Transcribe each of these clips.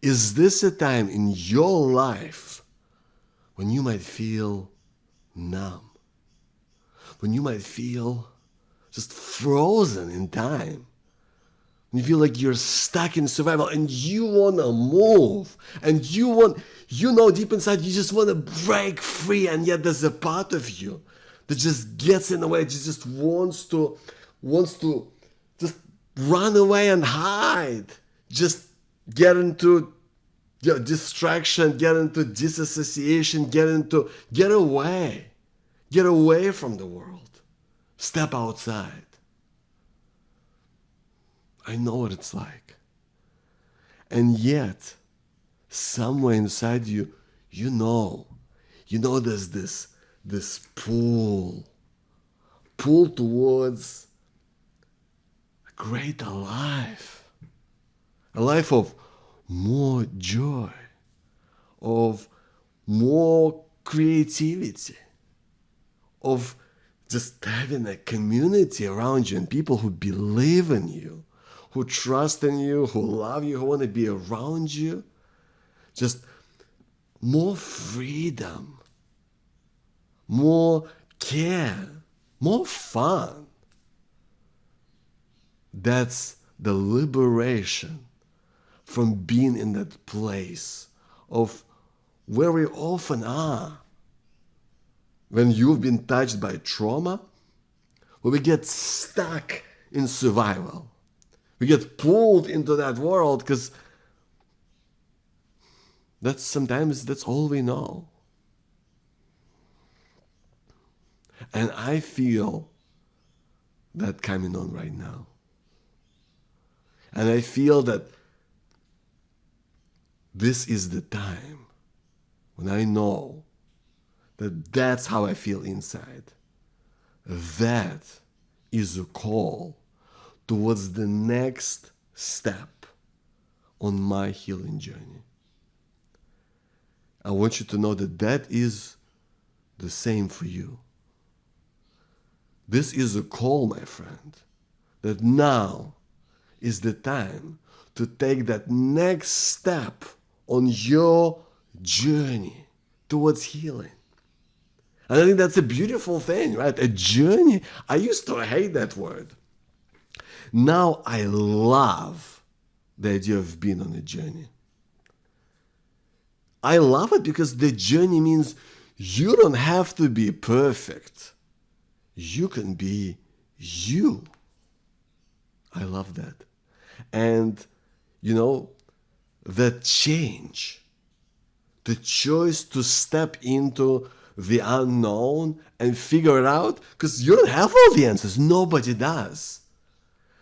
Is this a time in your life when you might feel numb? When you might feel just frozen in time? When you feel like you're stuck in survival and you want to move and you know deep inside you just want to break free, and yet there's a part of you that just gets in the way, just wants to just run away and hide, just get into distraction, get into disassociation, get away from the world, step outside. I know what it's like. And yet, somewhere inside you, you know there's this pull towards a greater life. A life of more joy, of more creativity, of just having a community around you and people who believe in you, who trust in you, who love you, who want to be around you. Just more freedom, more care, more fun. That's the liberation from being in that place of where we often are when you've been touched by trauma, where we get stuck in survival. We get pulled into that world because sometimes that's all we know. And I feel that coming on right now. And I feel that this is the time when I know that that's how I feel inside. That is a call towards the next step on my healing journey. I want you to know that that is the same for you. This is a call, my friend, that now is the time to take that next step on your journey towards healing. And I think that's a beautiful thing, right? A journey. I used to hate that word. Now I love the idea of being on a journey. I love it because the journey means you don't have to be perfect. You can be you. I love that. And, the change, the choice to step into the unknown and figure it out, because you don't have all the answers. Nobody does.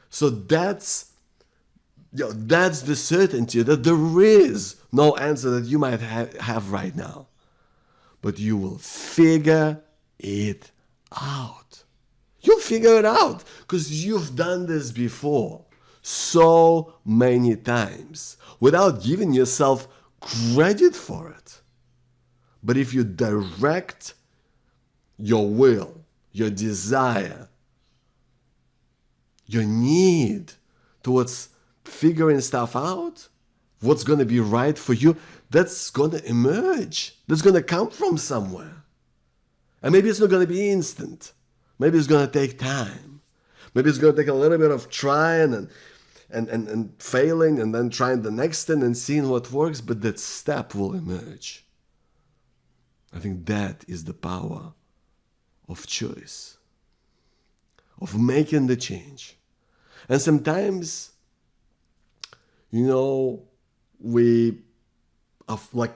So that's the certainty that there is no answer that you might have right now. But you will figure it out. You'll figure it out because you've done this before so many times without giving yourself credit for it. But if you direct your will, your desire, your need towards figuring stuff out, what's going to be right for you, that's going to emerge. That's going to come from somewhere. And maybe it's not going to be instant. Maybe it's going to take time. Maybe it's going to take a little bit of trying and failing and then trying the next thing and seeing what works, but that step will emerge. I think that is the power of choice, of making the change. And sometimes,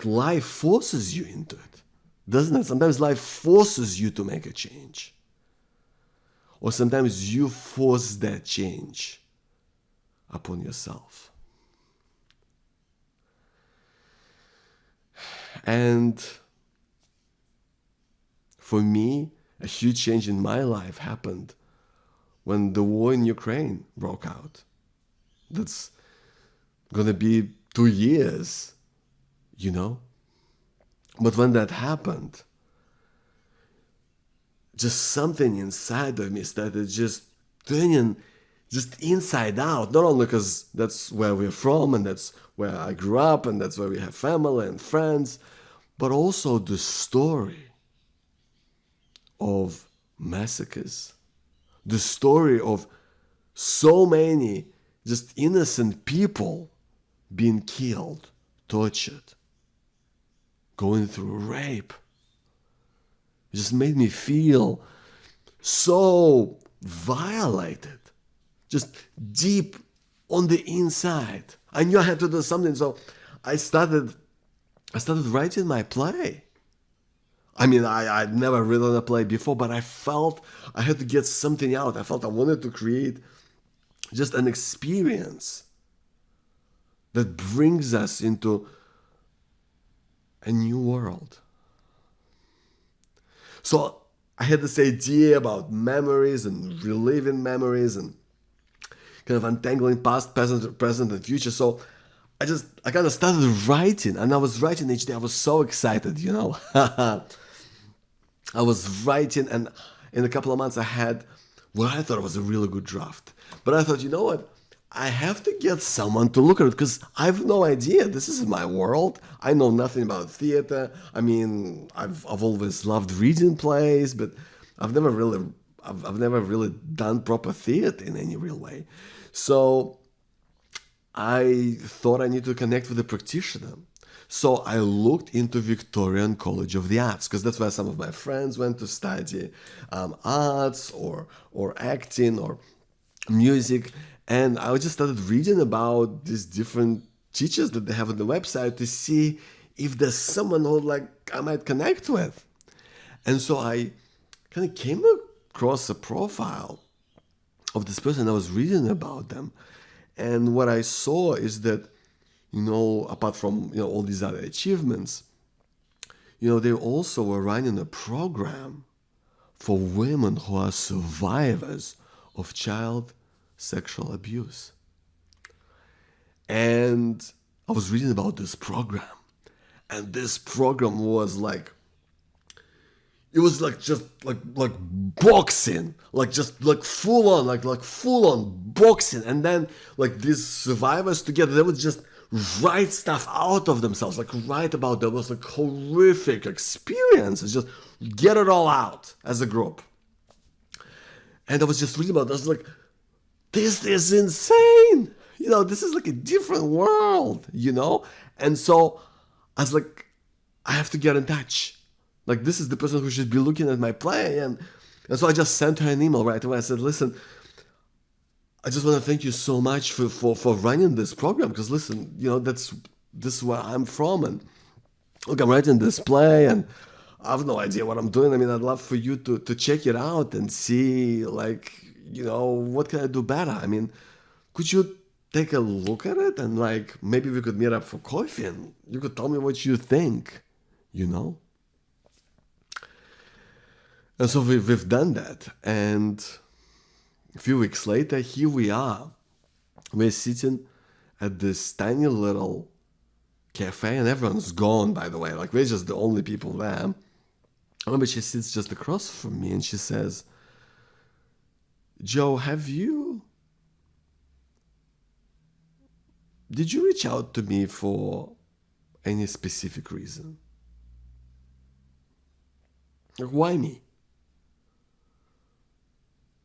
life forces you into it, doesn't it? Sometimes life forces you to make a change. Or sometimes you force that change upon yourself. And for me, a huge change in my life happened when the war in Ukraine broke out. That's going to be 2 years, But when that happened, just something inside of me started just turning just inside out, not only because that's where we're from and that's where I grew up and that's where we have family and friends, but also the story of massacres, the story of so many just innocent people being killed, tortured, going through rape. It just made me feel so violated, just deep on the inside. I knew I had to do something, so I started writing my play. I mean, I'd never written a play before, but I felt I had to get something out. I felt I wanted to create just an experience that brings us into a new world. So I had this idea about memories and reliving memories and kind of untangling past, present, and future. So I kind of started writing, and I was writing each day. I was so excited, you know. I was writing, and in a couple of months, I had what I thought was a really good draft. But I thought, you know what? I have to get someone to look at it because I have no idea. This is my world. I know nothing about theater. I mean, I've always loved reading plays, but I've never really I've never really done proper theater in any real way. So I thought I need to connect with a practitioner. So I looked into Victorian College of the Arts because that's where some of my friends went to study arts or acting or music. And I just started reading about these different teachers that they have on the website to see if there's someone who like I might connect with. And so I kind of came across a profile of this person. I was reading about them. And what I saw is that, you know, apart from, you know, all these other achievements, you know, they also were running a program for women who are survivors of child sexual abuse. And I was reading about this program, and this program was like, it was like just like boxing, like just like full on, like full on boxing. And then like these survivors together, they would just write stuff out of themselves, like write about their most like horrific experiences, just get it all out as a group. And I was just reading about this, like, this is insane. You know, this is like a different world, you know? And so I was like, I have to get in touch. Like, this is the person who should be looking at my play. And so I just sent her an email right away. I said, listen, I just want to thank you so much for running this program. Because listen, you know, this is where I'm from. And look, I'm writing this play and I have no idea what I'm doing. I mean, I'd love for you to check it out and see, like, you know, what can I do better? I mean, could you take a look at it and, like, maybe we could meet up for coffee and you could tell me what you think, you know? And so we've done that. And a few weeks later, here we are. We're sitting at this tiny little cafe, and everyone's gone, by the way. Like, we're just the only people there. I remember she sits just across from me and she says, Joe, did you reach out to me for any specific reason? Like, why me?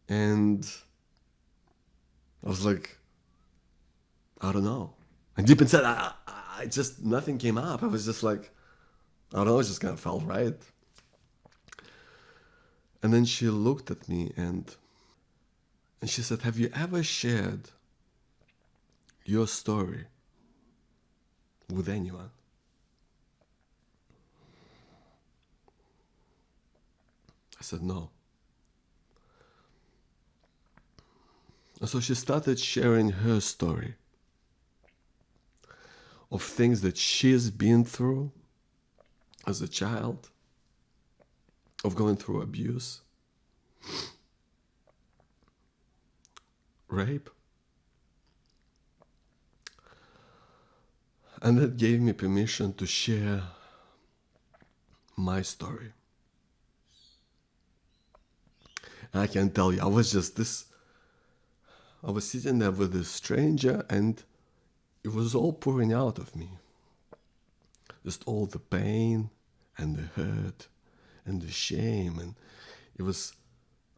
And I was like, I don't know. And deep inside, I just, nothing came up. I was just like, I don't know, it just kind of felt right. And then she looked at me and she said, have you ever shared your story with anyone? I said, no. And so she started sharing her story of things that she's been through as a child, of going through abuse, rape. And that gave me permission to share my story. And I can tell you, I was just this, I was sitting there with this stranger, and it was all pouring out of me. Just all the pain and the hurt and the shame. And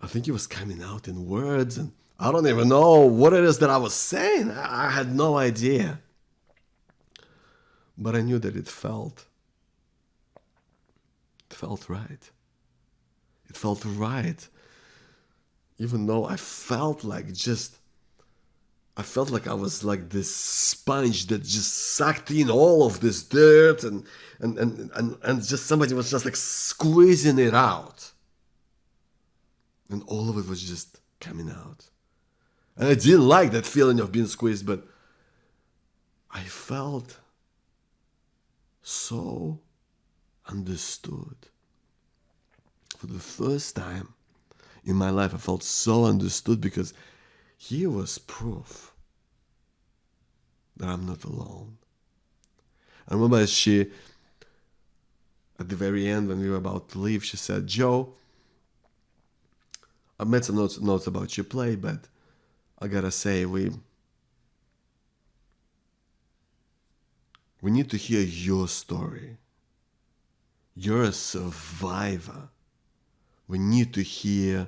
I think it was coming out in words, and I don't even know what it is that I was saying. I had no idea. But I knew that it felt right. It felt right. Even though I felt like I was like this sponge that just sucked in all of this dirt, and just somebody was just like squeezing it out. And all of it was just coming out. And I didn't like that feeling of being squeezed, but I felt so understood. For the first time in my life, I felt so understood, because here was proof that I'm not alone. I remember at the very end, when we were about to leave, she said, "Joe, I made some notes about your play, but I gotta say, we need to hear your story. You're a survivor. We need to hear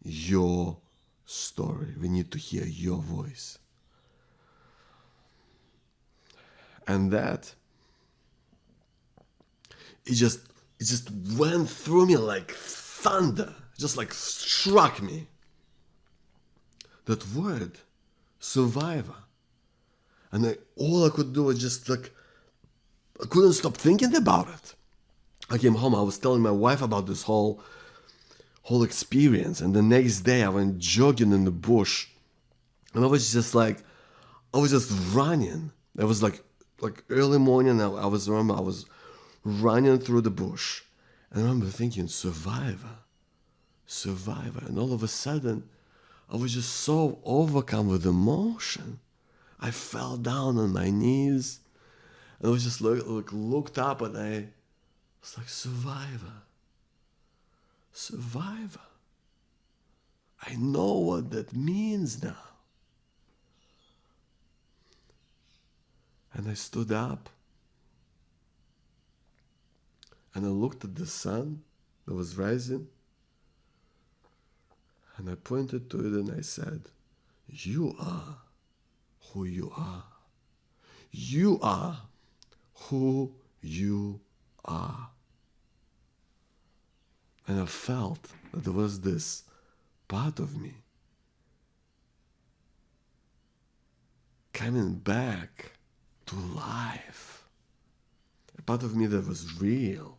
your story. We need to hear your voice." And that, it just went through me like thunder, just like struck me. That word, survivor. And all I could do was just like, I couldn't stop thinking about it. I came home, I was telling my wife about this whole experience, and the next day I went jogging in the bush, and I was just running. It was like early morning. I was running through the bush, and I remember thinking, survivor, and all of a sudden I was just so overcome with emotion. I fell down on my knees, and I was just looked up, and I was like, survivor. I know what that means now. And I stood up, and I looked at the sun that was rising, and I pointed to it, and I said, "You are who you are. You are who you are." And I felt that there was this part of me coming back to life. A part of me that was real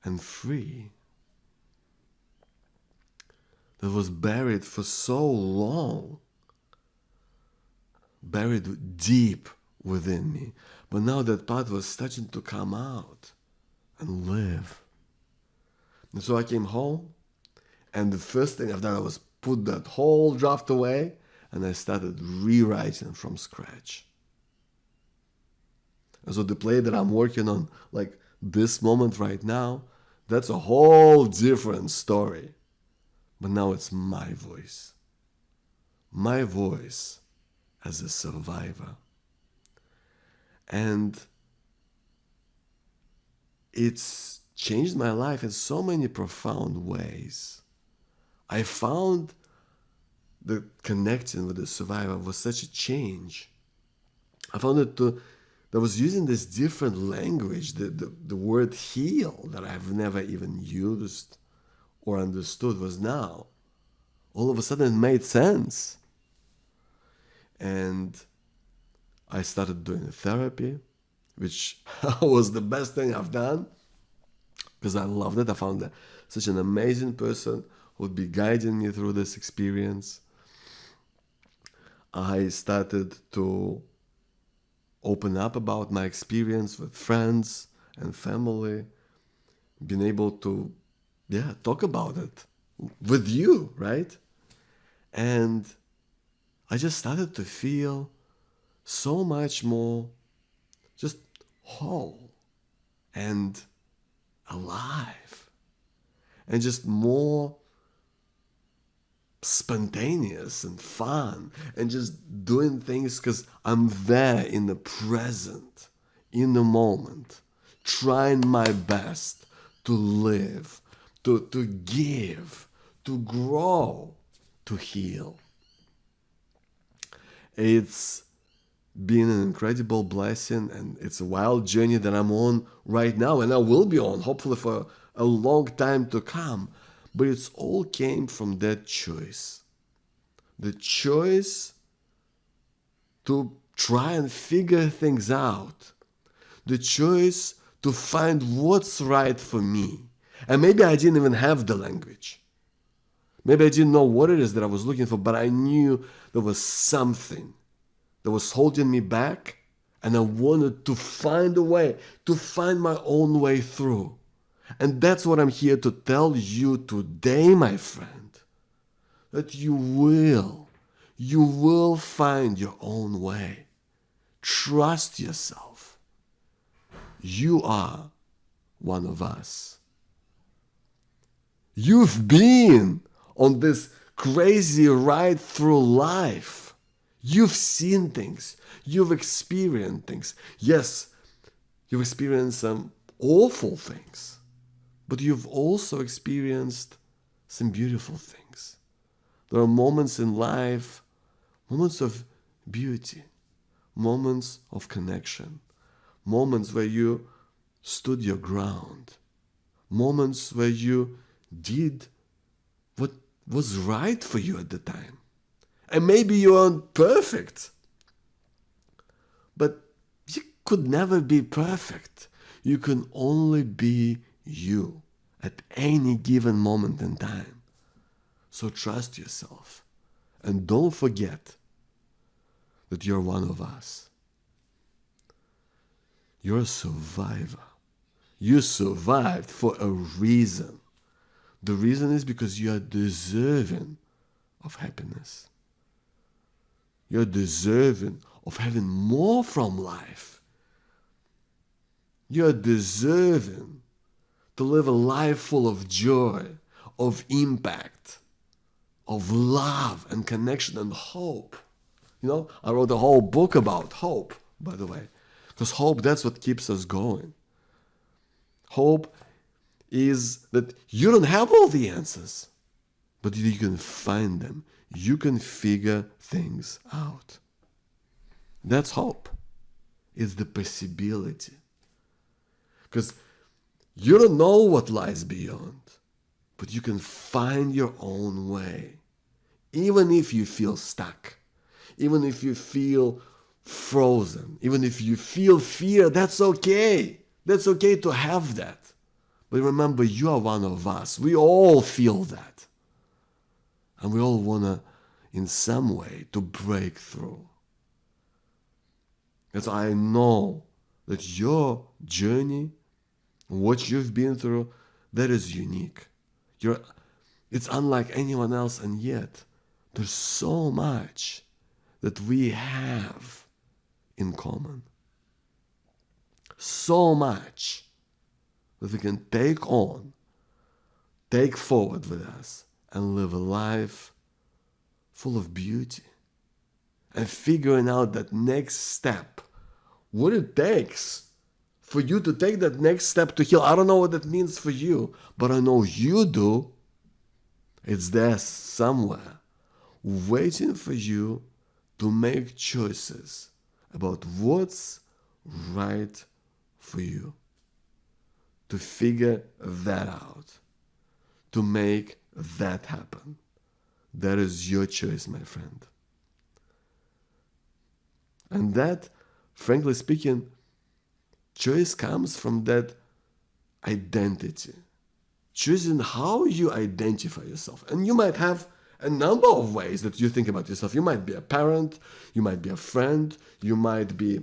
and free. That was buried for so long. Buried deep within me. But now that part was starting to come out and live. And so I came home, and the first thing I've done was put that whole draft away, and I started rewriting from scratch. And so the play that I'm working on, like this moment right now, that's a whole different story. But now it's my voice. My voice as a survivor. And it's changed my life in so many profound ways. I found the connection with the survivor was such a change. I found that I was using this different language, the word heal, that I've never even used or understood, was now all of a sudden it made sense. And I started doing therapy, which was the best thing I've done, because I loved it. I found such an amazing person who would be guiding me through this experience. I started to open up about my experience with friends and family, being able to, talk about it with you, right? And I just started to feel so much more just whole and alive, and just more spontaneous and fun and just doing things because I'm there in the present, in the moment, trying my best to live, to give, to grow, to heal. It's been an incredible blessing, and it's a wild journey that I'm on right now, and I will be on hopefully for a long time to come. But it's all came from that choice. The choice to try and figure things out. The choice to find what's right for me. And maybe I didn't even have the language. Maybe I didn't know what it is that I was looking for, but I knew there was something that was holding me back, and I wanted to find a way, to find my own way through. And that's what I'm here to tell you today, my friend, that you will find your own way. Trust yourself. You are one of us. You've been on this crazy ride through life. You've seen things. You've experienced things. Yes, you've experienced some awful things, but you've also experienced some beautiful things. There are moments in life, moments of beauty, moments of connection, moments where you stood your ground, moments where you did what was right for you at the time. And maybe you aren't perfect, but you could never be perfect. You can only be you at any given moment in time. So trust yourself and don't forget that you're one of us. You're a survivor. You survived for a reason. The reason is because you are deserving of happiness. You're deserving of having more from life. You're deserving to live a life full of joy, of impact, of love and connection and hope. You know, I wrote a whole book about hope, by the way, because hope, that's what keeps us going. Hope is that you don't have all the answers, but you can find them. You can figure things out. That's hope. It's the possibility. Because you don't know what lies beyond, but you can find your own way. Even if you feel stuck, even if you feel frozen, even if you feel fear, that's okay. That's okay to have that. But remember, you are one of us. We all feel that. And we all want to, in some way, to break through. Because I know that your journey, what you've been through, that is unique. It's unlike anyone else, and yet there's so much that we have in common. So much that we can take on, take forward with us, and live a life full of beauty. And figuring out that next step, what it takes for you to take that next step to heal. I don't know what that means for you, but I know you do. It's there somewhere, waiting for you to make choices about what's right for you. To figure that out. To make that happen. That is your choice, my friend. And that, frankly speaking, choice comes from that identity. Choosing how you identify yourself. And you might have a number of ways that you think about yourself. You might be a parent, you might be a friend, you might be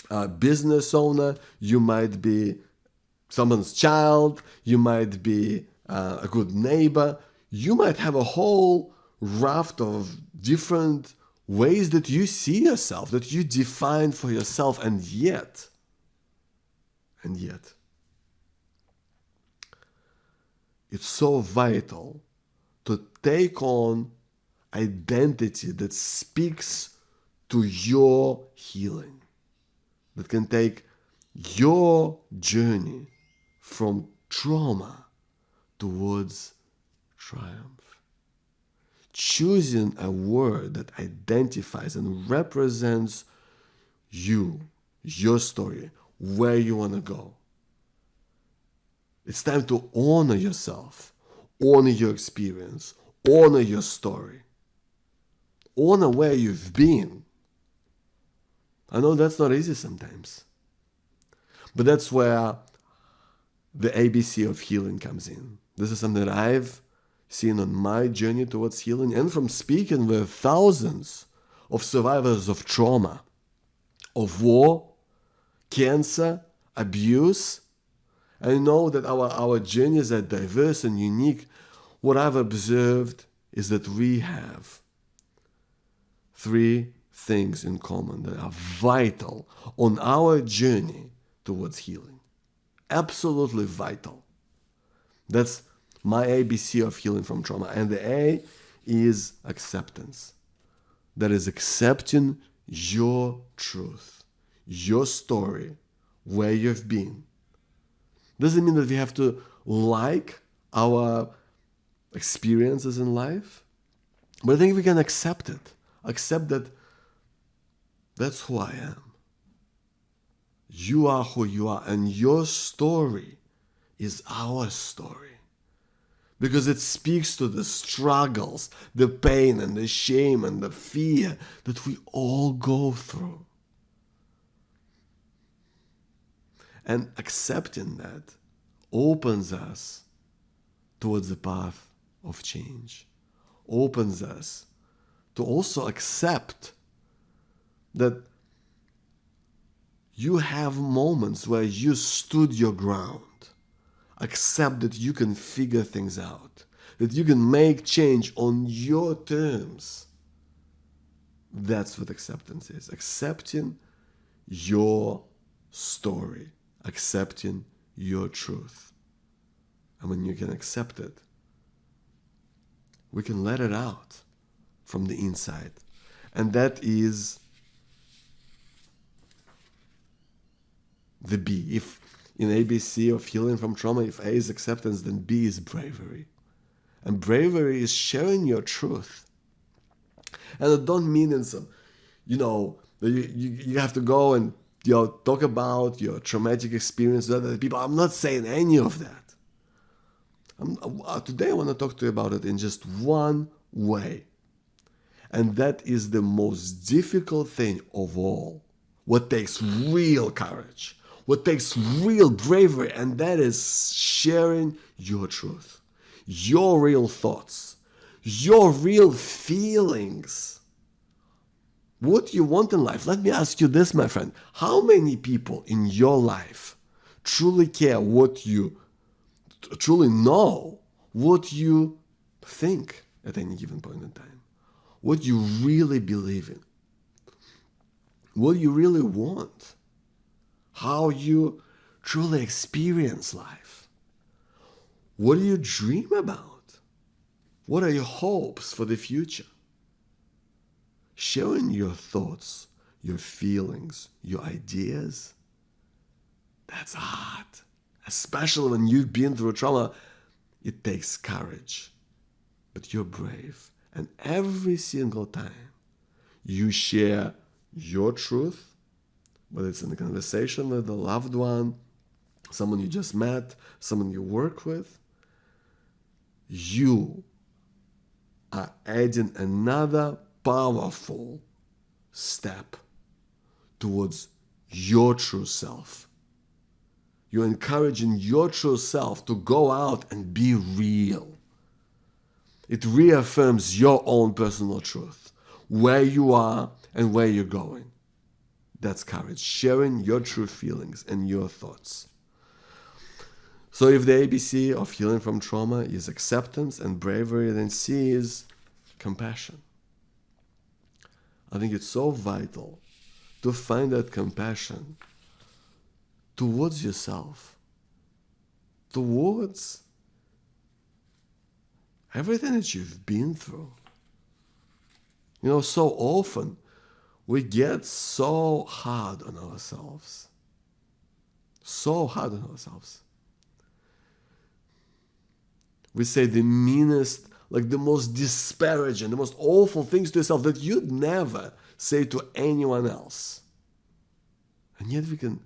a business owner, you might be someone's child, you might be a good neighbor. You might have a whole raft of different ways that you see yourself, that you define for yourself, and yet, it's so vital to take on identity that speaks to your healing, that can take your journey from trauma towards triumph. Choosing a word that identifies and represents you, your story, where you want to go. It's time to honor yourself, honor your experience, honor your story, honor where you've been. I know that's not easy sometimes, but that's where the ABC of healing comes in. This is something that I've seen on my journey towards healing, and from speaking with thousands of survivors of trauma, of war, cancer, abuse. I know that our journeys are diverse and unique. What I've observed is that we have three things in common that are vital on our journey towards healing. Absolutely vital. That's my ABC of healing from trauma. And the A is acceptance. That is accepting your truth, your story, where you've been. Doesn't mean that we have to like our experiences in life, but I think we can accept it. Accept that that's who I am. You are who you are, and your story is our story. Because it speaks to the struggles, the pain and the shame and the fear that we all go through. And accepting that opens us towards the path of change. Opens us to also accept that you have moments where you stood your ground. Accept that you can figure things out, that you can make change on your terms. That's what acceptance is. Accepting your story, accepting your truth. And when you can accept it, we can let it out from the inside. And that is the B. If in ABC of healing from trauma, if A is acceptance, then B is bravery. And bravery is sharing your truth. And I don't mean in some, that you have to go and talk about your traumatic experience with other people. I'm not saying any of that. Today I want to talk to you about it in just one way. And that is the most difficult thing of all. What takes real courage. What takes real bravery, and that is sharing your truth, your real thoughts, your real feelings. What you want in life. Let me ask you this, my friend. How many people in your life truly care what you truly know, what you think at any given point in time? What you really believe in? What you really want? How you truly experience life? What do you dream about? What are your hopes for the future? Sharing your thoughts, your feelings, your ideas, that's hard. Especially when you've been through trauma, it takes courage. But you're brave. And every single time you share your truth, whether it's in a conversation with a loved one, someone you just met, someone you work with, you are adding another powerful step towards your true self. You're encouraging your true self to go out and be real. It reaffirms your own personal truth, where you are and where you're going. That's courage, sharing your true feelings and your thoughts. So if the ABC of healing from trauma is acceptance and bravery, then C is compassion. I think it's so vital to find that compassion towards yourself, towards everything that you've been through. So often we get so hard on ourselves. So hard on ourselves. We say the meanest, like the most disparaging, the most awful things to yourself that you'd never say to anyone else. And yet we can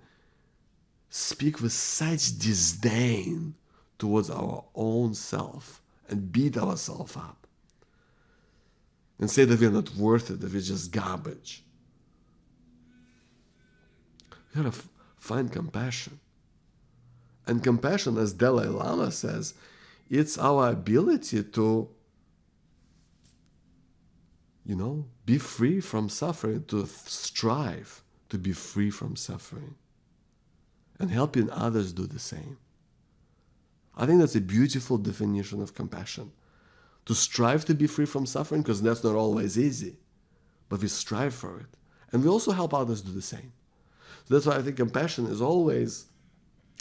speak with such disdain towards our own self and beat ourselves up and say that we're not worth it, that we're just garbage. We gotta find compassion. And compassion, as Dalai Lama says, it's our ability to, be free from suffering, to strive to be free from suffering, and helping others do the same. I think that's a beautiful definition of compassion. To strive to be free from suffering, because that's not always easy, but we strive for it. And we also help others do the same. So that's why I think compassion is always,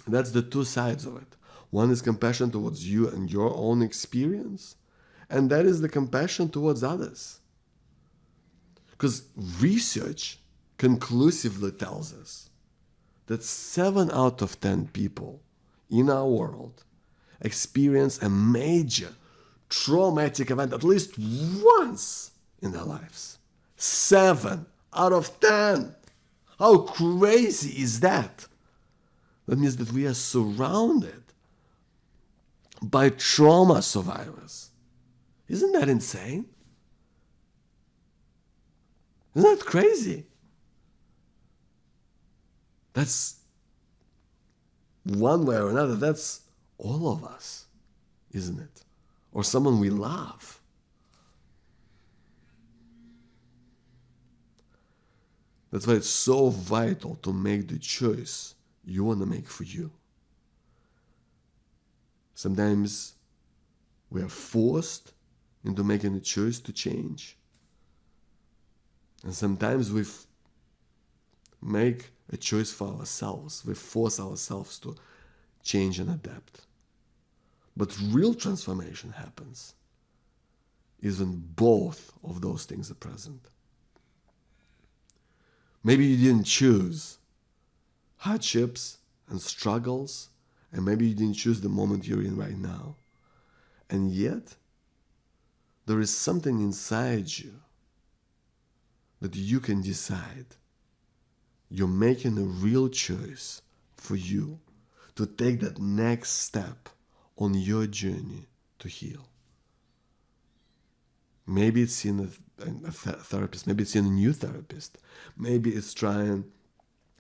that's the two sides of it. One is compassion towards you and your own experience, and that is the compassion towards others. Because research conclusively tells us that 7 out of 10 people in our world experience a major traumatic event at least once in their lives. 7 out of 10. How crazy is that? That means that we are surrounded by trauma survivors. Isn't that insane? Isn't that crazy? That's one way or another, that's all of us, isn't it? Or someone we love. That's why it's so vital to make the choice you want to make for you. Sometimes we are forced into making a choice to change. And sometimes we make a choice for ourselves. We force ourselves to change and adapt. But real transformation happens is when both of those things are present. Maybe you didn't choose hardships and struggles, and maybe you didn't choose the moment you're in right now. And yet, there is something inside you that you can decide. You're making a real choice for you to take that next step on your journey to heal. Maybe it's in a therapist, maybe it's in a new therapist, maybe it's trying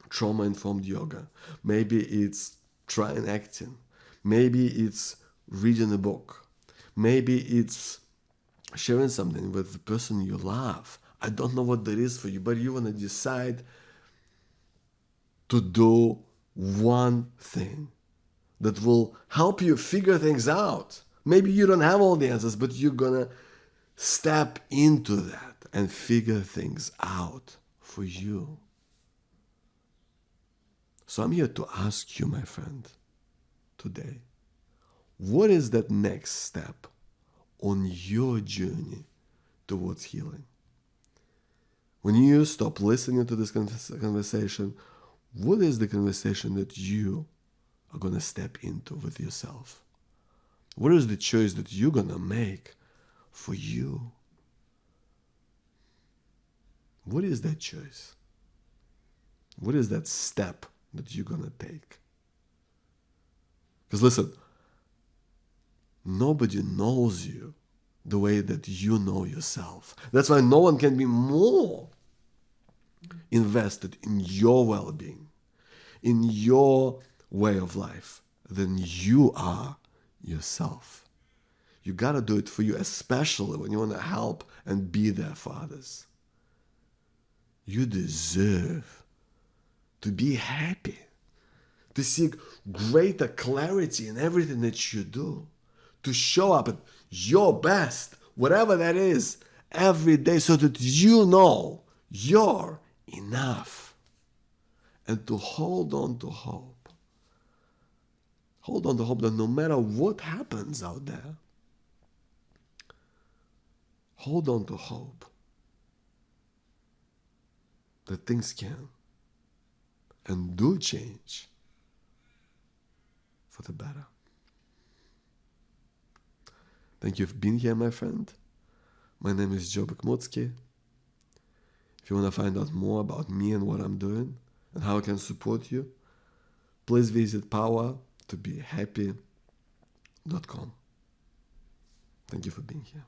trauma-informed yoga, maybe it's trying acting, maybe it's reading a book, maybe it's sharing something with the person you love. I don't know what that is for you, but you want to decide to do one thing that will help you figure things out. Maybe you don't have all the answers, but you're going to step into that and figure things out for you. So I'm here to ask you, my friend, today, what is that next step on your journey towards healing? When you stop listening to this conversation, what is the conversation that you are going to step into with yourself? What is the choice that you're going to make for you? What is that choice? What is that step that you're going to take? Because listen, nobody knows you the way that you know yourself. That's why no one can be more invested in your well-being, in your way of life, than you are yourself. You got to do it for you, especially when you want to help and be there for others. You deserve to be happy, to seek greater clarity in everything that you do, to show up at your best, whatever that is, every day, so that you know you're enough. And to hold on to hope. Hold on to hope that no matter what happens out there, hold on to hope that things can and do change for the better. Thank you for being here, my friend. My name is Joe Bekmutsky. If you want to find out more about me and what I'm doing and how I can support you, please visit powertobehappy.com. Thank you for being here.